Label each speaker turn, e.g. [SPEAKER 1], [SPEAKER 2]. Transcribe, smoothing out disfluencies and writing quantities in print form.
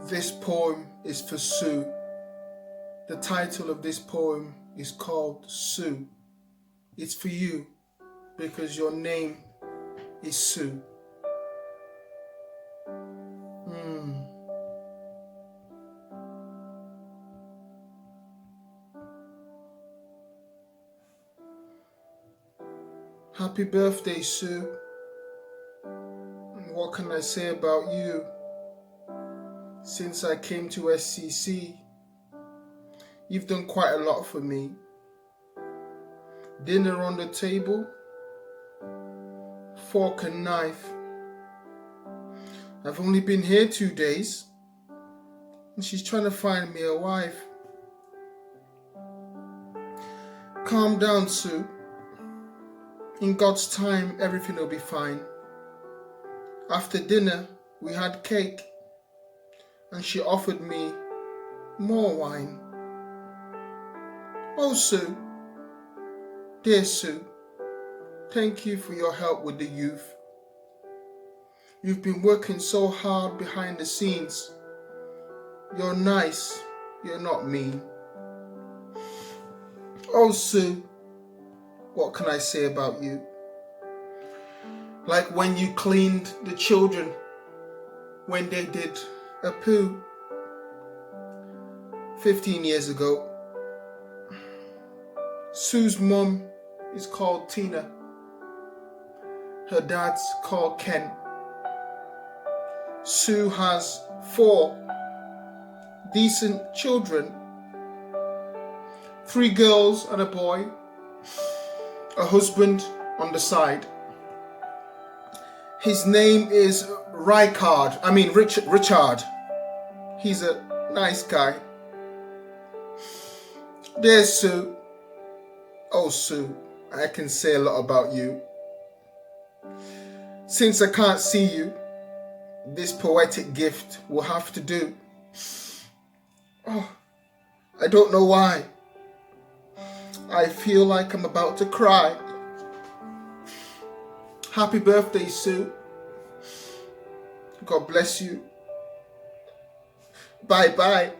[SPEAKER 1] This poem is for Sue. The title of this poem is called Sue. It's for you because your name is Sue. Happy birthday, Sue. What can I say about you? Since I came to SCC, you've done quite a lot for me. Dinner on the table, fork and knife. I've only been here 2 days, and she's trying to find me a wife. Calm down, Sue. In God's time, everything will be fine. After dinner, we had cake, and she offered me more wine. Oh, Sue, dear Sue, thank you for your help with the youth. You've been working so hard behind the scenes. You're nice, you're not mean. Oh, Sue, what can I say about you? Like when you cleaned the children when they did a poo 15 years ago. Sue's mum is called Tina. Her dad's called Ken. Sue has 4 decent children, 3 girls and a boy, a husband on the side. His name is Richard. He's a nice guy. There's Sue. Oh, Sue, I can say a lot about you. Since I can't see you, this poetic gift will have to do. Oh, I don't know why. I feel like I'm about to cry. Happy birthday, Sue. God bless you. Bye-bye.